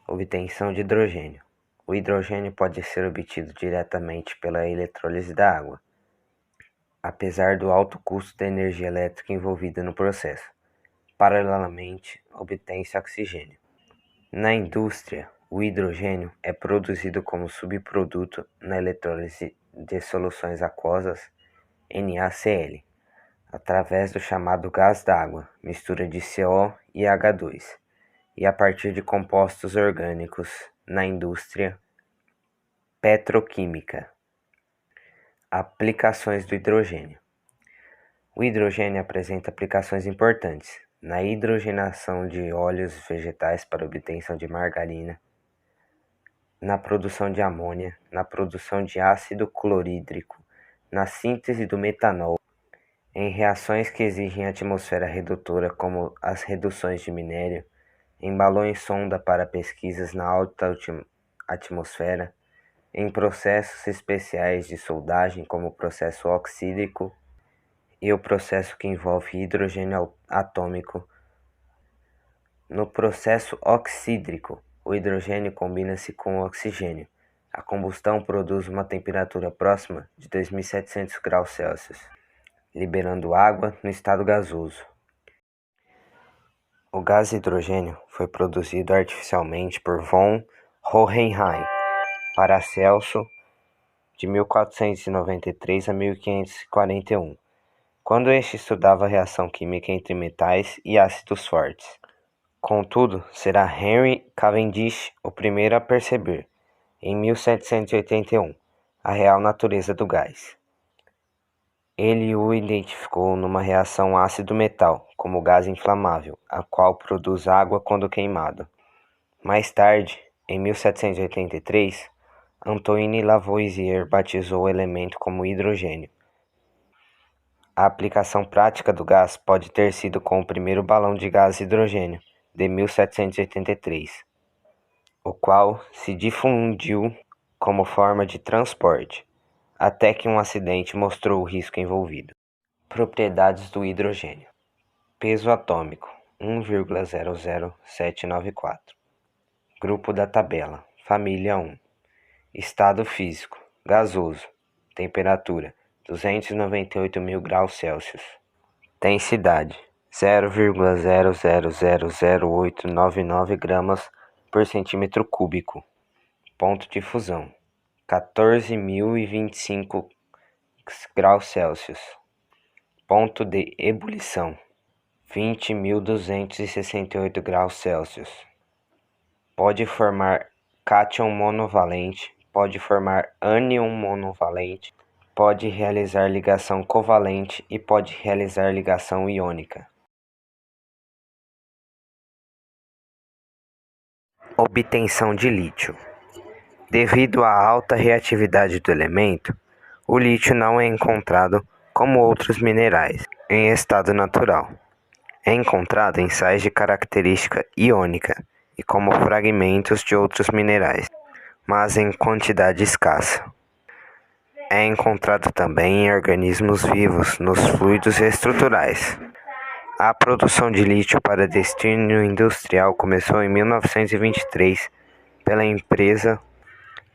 Obtenção de hidrogênio. O hidrogênio pode ser obtido diretamente pela eletrólise da água, apesar do alto custo da energia elétrica envolvida no processo. Paralelamente, obtém-se oxigênio. Na indústria, o hidrogênio é produzido como subproduto na eletrólise de soluções aquosas NaCl, através do chamado gás d'água, mistura de CO e H2, e a partir de compostos orgânicos na indústria petroquímica. Aplicações do hidrogênio. O hidrogênio apresenta aplicações importantes na hidrogenação de óleos vegetais para obtenção de margarina, na produção de amônia, na produção de ácido clorídrico, na síntese do metanol, em reações que exigem atmosfera redutora, como as reduções de minério, em balões sonda para pesquisas na alta atmosfera, em processos especiais de soldagem, como o processo oxídrico e o processo que envolve hidrogênio atômico. No processo oxídrico, o hidrogênio combina-se com o oxigênio. A combustão produz uma temperatura próxima de 2.700 graus Celsius, liberando água no estado gasoso. O gás hidrogênio foi produzido artificialmente por von Hohenheim Paracelso de 1493 a 1541, quando este estudava a reação química entre metais e ácidos fortes. Contudo, será Henry Cavendish o primeiro a perceber, em 1781, a real natureza do gás. Ele o identificou numa reação ácido-metal, como gás inflamável, a qual produz água quando queimado. Mais tarde, em 1783, Antoine Lavoisier batizou o elemento como hidrogênio. A aplicação prática do gás pode ter sido com o primeiro balão de gás hidrogênio, de 1783, o qual se difundiu como forma de transporte, até que um acidente mostrou o risco envolvido. Propriedades do hidrogênio. Peso atômico 1,00794. Grupo da tabela, família 1. Estado físico, gasoso. Temperatura 298.000 graus Celsius. Densidade 0,000899 gramas por centímetro cúbico. Ponto de fusão 14.025 graus Celsius. Ponto de ebulição 20.268 graus Celsius. Pode formar cátion monovalente, pode formar ânion monovalente, pode realizar ligação covalente e pode realizar ligação iônica. Obtenção de lítio. Devido à alta reatividade do elemento, o lítio não é encontrado como outros minerais em estado natural. É encontrado em sais de característica iônica e como fragmentos de outros minerais, mas em quantidade escassa. É encontrado também em organismos vivos nos fluidos estruturais. A produção de lítio para destino industrial começou em 1923 pela empresa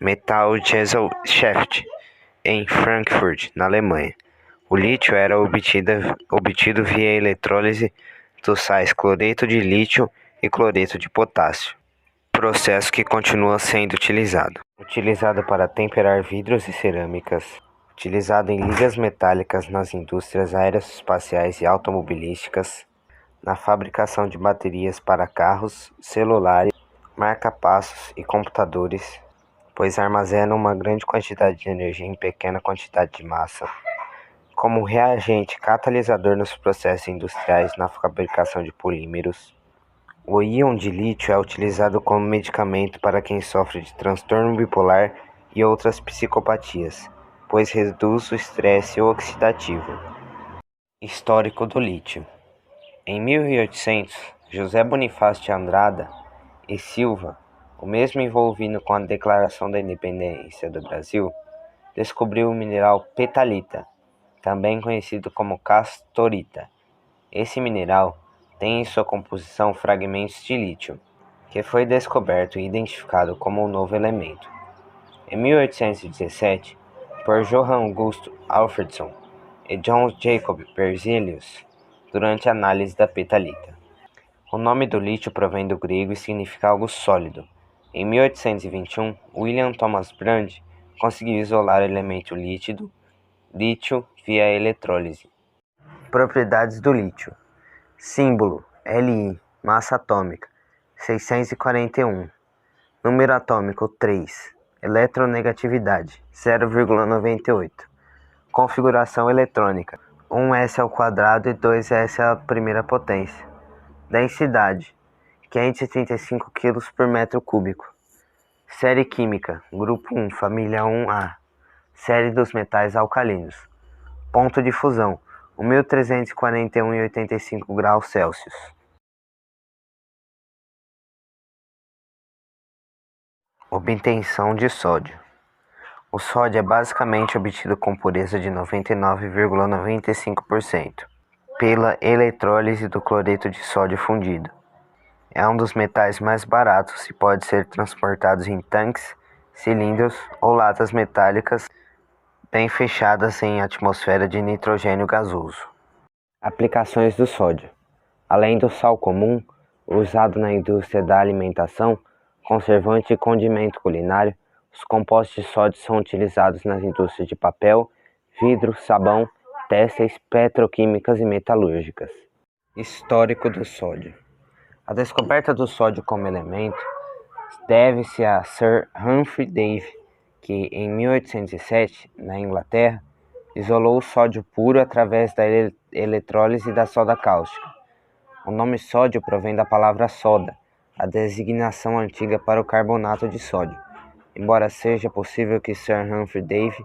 Metallgesellschaft em Frankfurt, na Alemanha. O lítio era obtido via eletrólise dos sais cloreto de lítio e cloreto de potássio, processo que continua sendo utilizado. Utilizado para temperar vidros e cerâmicas, utilizado em ligas metálicas nas indústrias aeroespaciais e automobilísticas, na fabricação de baterias para carros, celulares, marca-passos e computadores, pois armazena uma grande quantidade de energia em pequena quantidade de massa, como reagente catalisador nos processos industriais na fabricação de polímeros. O íon de lítio é utilizado como medicamento para quem sofre de transtorno bipolar e outras psicopatias, pois reduz o estresse oxidativo. Histórico do lítio. Em 1800, José Bonifácio de Andrada e Silva, o mesmo envolvido com a Declaração da Independência do Brasil, descobriu o mineral petalita, também conhecido como castorita. Esse mineral tem em sua composição fragmentos de lítio. que foi descoberto e identificado como um novo elemento. Em 1817, por Johann August Alfredson e John Jacob Berzelius, durante a análise da petalita. O nome do lítio provém do grego e significa algo sólido. Em 1821, William Thomas Brand conseguiu isolar o elemento lítio via eletrólise. Propriedades do lítio. Símbolo Li, massa atômica 641, número atômico 3, eletronegatividade 0,98, configuração eletrônica 1s² e 2s à primeira potência, densidade 535 kg por metro cúbico, série química, grupo 1, família 1A, série dos metais alcalinos, ponto de fusão 1341,85 graus Celsius. Obtenção de sódio. O sódio é basicamente obtido com pureza de 99,95% pela eletrólise do cloreto de sódio fundido. É um dos metais mais baratos e pode ser transportado em tanques, cilindros ou latas metálicas bem fechadas em atmosfera de nitrogênio gasoso. Aplicações do sódio. Além do sal comum, usado na indústria da alimentação, conservante e condimento culinário, os compostos de sódio são utilizados nas indústrias de papel, vidro, sabão, têxteis, petroquímicas e metalúrgicas. Histórico do sódio. A descoberta do sódio como elemento deve-se a Sir Humphrey Davy, que em 1807, na Inglaterra, isolou o sódio puro através da eletrólise da soda cáustica. O nome sódio provém da palavra soda, a designação antiga para o carbonato de sódio, embora seja possível que Sir Humphrey Davy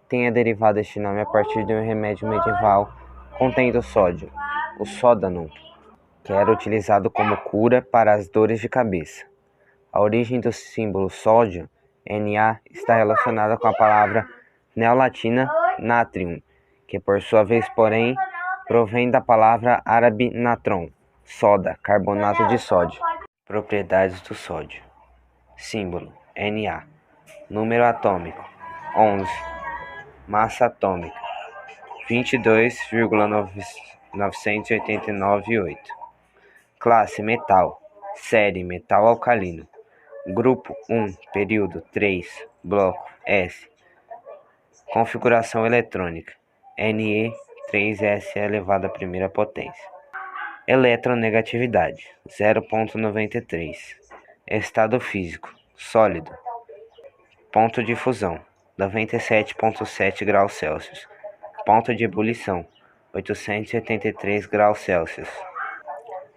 tenha derivado este nome a partir de um remédio medieval contendo sódio, o Sódanum, que era utilizado como cura para as dores de cabeça. A origem do símbolo sódio, Na, está relacionada com a palavra neolatina natrium, que por sua vez, porém, provém da palavra árabe natron, soda, carbonato de sódio. Propriedades do sódio. Símbolo Na. Número atômico 11. Massa atômica 22,989,8. Classe metal. Série metal alcalino. Grupo 1, período 3, bloco S. Configuração eletrônica Ne 3s elevado à primeira potência. Eletronegatividade 0,93. Estado físico sólido. Ponto de fusão 97,7 graus Celsius. Ponto de ebulição 883 graus Celsius.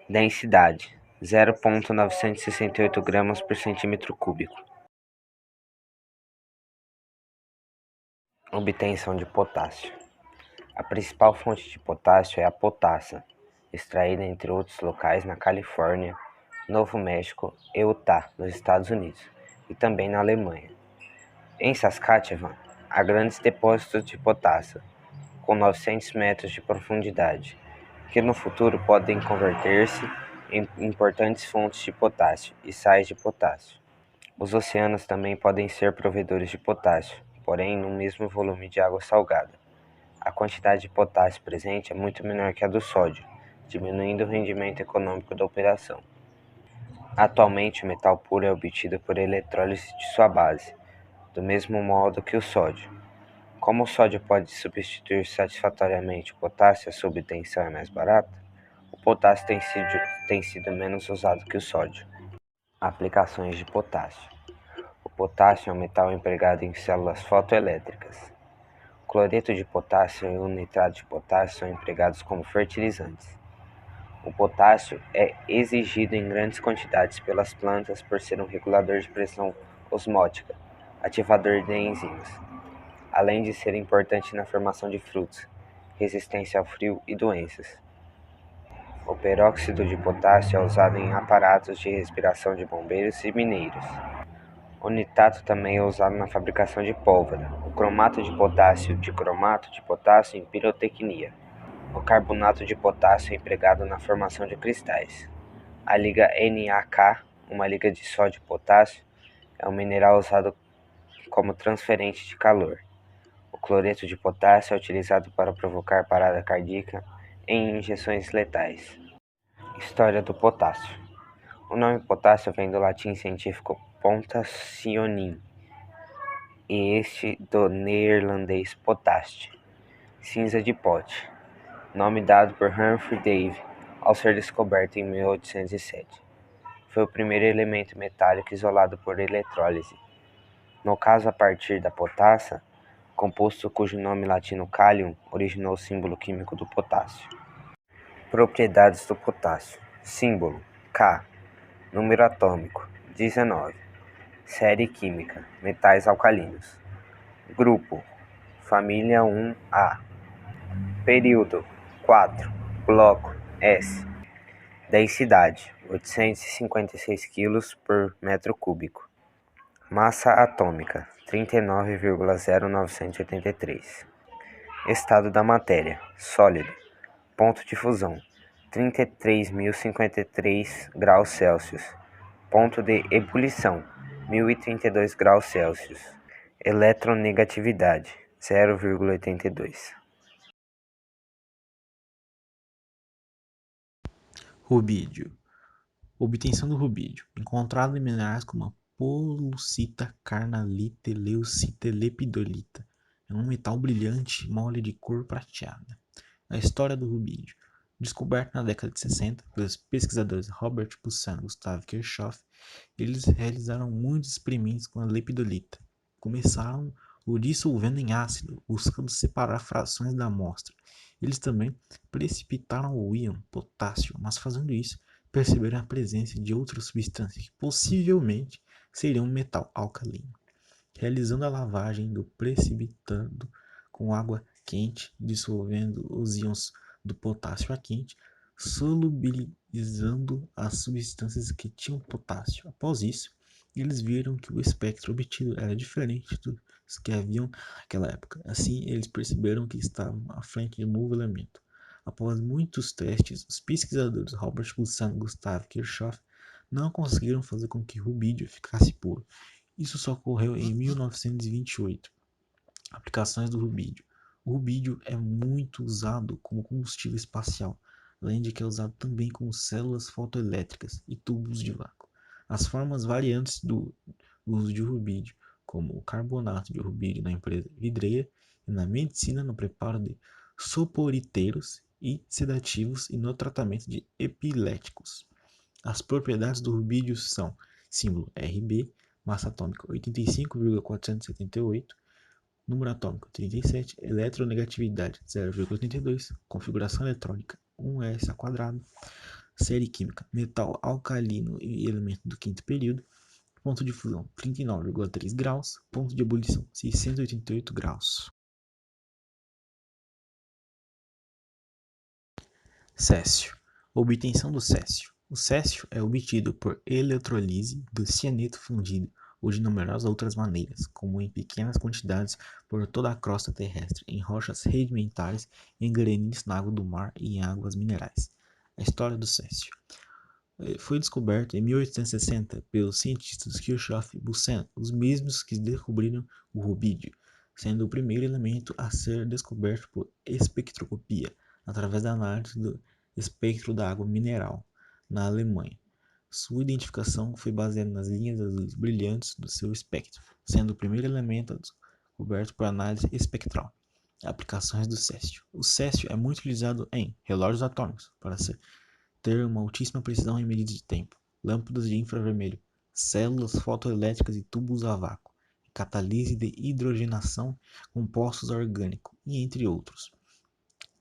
Densidade 0,968 gramas por centímetro cúbico. Obtenção de potássio. A principal fonte de potássio é a potassa, extraída entre outros locais na Califórnia, Novo México e Utah, nos Estados Unidos, e também na Alemanha. Em Saskatchewan, há grandes depósitos de potássio, com 900 metros de profundidade, que no futuro podem converter-se em importantes fontes de potássio e sais de potássio. Os oceanos também podem ser provedores de potássio, porém no mesmo volume de água salgada. A quantidade de potássio presente é muito menor que a do sódio, diminuindo o rendimento econômico da operação. Atualmente, o metal puro é obtido por eletrólise de sua base, do mesmo modo que o sódio. Como o sódio pode substituir satisfatoriamente o potássio e a sua obtenção é mais barata, o potássio tem sido menos usado que o sódio. Aplicações de potássio. O potássio é um metal empregado em células fotoelétricas. O cloreto de potássio e o nitrato de potássio são empregados como fertilizantes. O potássio é exigido em grandes quantidades pelas plantas por ser um regulador de pressão osmótica, ativador de enzimas, além de ser importante na formação de frutos, resistência ao frio e doenças. O peróxido de potássio é usado em aparatos de respiração de bombeiros e mineiros. O nitrato também é usado na fabricação de pólvora. O cromato de potássio, dicromato de potássio em pirotecnia. O carbonato de potássio é empregado na formação de cristais. A liga NaK, uma liga de sódio e potássio, é um mineral usado como transferente de calor. O cloreto de potássio é utilizado para provocar parada cardíaca em injeções letais. História do potássio. O nome potássio vem do latim científico potassium e este do neerlandês potaste, cinza de pote, nome dado por Humphrey Davy ao ser descoberto em 1807. Foi o primeiro elemento metálico isolado por eletrólise. No caso, a partir da potassa, composto cujo nome latino kalium originou o símbolo químico do potássio. Propriedades do potássio. Símbolo K. Número atômico 19. Série química: metais alcalinos. Grupo: família 1A. Período: 4. Bloco: S. Densidade: 856 kg por metro cúbico. Massa atômica: 39,0983. Estado da matéria: sólido. Ponto de fusão: 33.053 graus Celsius. Ponto de ebulição: 1032 graus Celsius. Eletronegatividade: 0,82. Rubídio. Obtenção do rubídio, encontrado em minerais como a polucita, carnalita, leucita e lepidolita. É um metal brilhante, mole de cor prateada. A história do rubídio. Descoberto na década de 60 pelos pesquisadores Robert Poussin e Gustav Kirchhoff, eles realizaram muitos experimentos com a lepidolita. Começaram o dissolvendo em ácido, buscando separar frações da amostra. Eles também precipitaram o íon potássio, mas fazendo isso, perceberam a presença de outras substâncias que possivelmente seriam um metal alcalino. Realizando a lavagem do precipitado com água quente, dissolvendo os íons do potássio a quente, solubilizando as substâncias que tinham potássio. Após isso, eles viram que o espectro obtido era diferente dos que haviam naquela época. Assim, eles perceberam que estavam à frente de um novo elemento. Após muitos testes, os pesquisadores Robert Poussin e Gustav Kirchhoff não conseguiram fazer com que o rubídio ficasse puro. Isso só ocorreu em 1928. Aplicações do rubídio. O rubídio é muito usado como combustível espacial, além de que é usado também como células fotoelétricas e tubos de vácuo. As formas variantes do uso de rubídio, como o carbonato de rubídio na empresa vidreira e na medicina no preparo de soporiteiros e sedativos e no tratamento de epiléticos. As propriedades do rubídio são símbolo Rb, massa atômica 85,478, número atômico 37, eletronegatividade 0,82, configuração eletrônica 1s², série química metal alcalino e elemento do quinto período, ponto de fusão 39,3 graus, ponto de ebulição 688 graus. Césio. Obtenção do césio. O césio é obtido por eletrólise do cianeto fundido ou de numerosas outras maneiras, como em pequenas quantidades por toda a crosta terrestre, em rochas sedimentares, em granitos na água do mar e em águas minerais. A história do césio. Foi descoberto em 1860 pelos cientistas Kirchhoff e Poussin, os mesmos que descobriram o rubídio, sendo o primeiro elemento a ser descoberto por espectroscopia, através da análise do espectro da água mineral, na Alemanha. Sua identificação foi baseada nas linhas azuis brilhantes do seu espectro, sendo o primeiro elemento descoberto por análise espectral. Aplicações do césio. O césio é muito utilizado em relógios atômicos para ter uma altíssima precisão em medidas de tempo, lâmpadas de infravermelho, células fotoelétricas e tubos a vácuo, catalise de hidrogenação, compostos orgânicos e entre outros.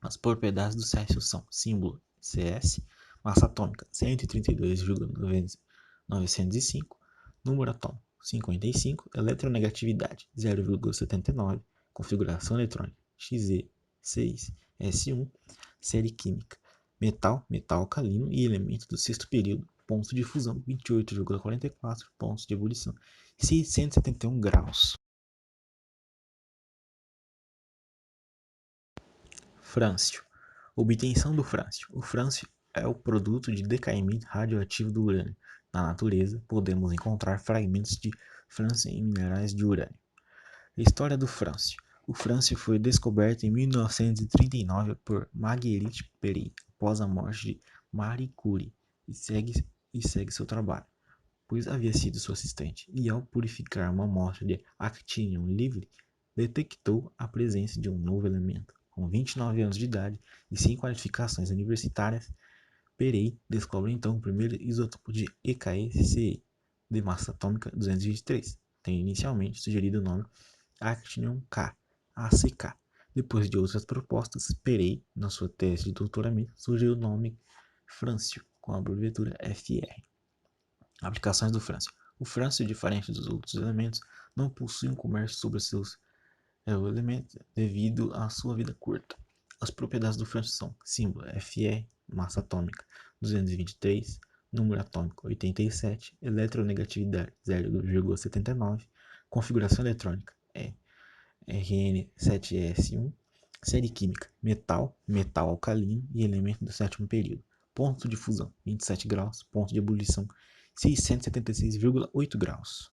As propriedades do césio são símbolo Cs, massa atômica 132,905, número atômico 55, eletronegatividade 0,79, configuração eletrônica Xe6S1, série química metal, metal alcalino e elemento do sexto período, ponto de fusão 28,44, pontos de ebulição 671 graus. Frâncio. Obtenção do frâncio. O frâncio é o produto de decaimento radioativo do urânio, Na natureza, podemos encontrar fragmentos de frâncio em minerais de urânio. História do frâncio. O frâncio foi descoberto em 1939 por Marguerite Pérey, após a morte de Marie Curie, e segue seu trabalho, pois havia sido sua assistente, e ao purificar uma amostra de actínio livre, detectou a presença de um novo elemento. Com 29 anos de idade e sem qualificações universitárias, Pérey descobre então o primeiro isótopo de EKE-CE, de massa atômica 223, tendo inicialmente sugerido o nome Actinium K, ACK. Depois de outras propostas, Pérey, na sua tese de doutoramento, sugeriu o nome frâncio, com a abreviatura FR. Aplicações do frâncio. O frâncio, diferente dos outros elementos, não possui um comércio sobre seus elementos devido à sua vida curta. As propriedades do frâncio são símbolo Fe, massa atômica 223, número atômico 87, eletronegatividade 0,79, configuração eletrônica Rn7s1, série química metal, metal alcalino e elemento do sétimo período. Ponto de fusão 27 graus, ponto de ebulição 676,8 graus.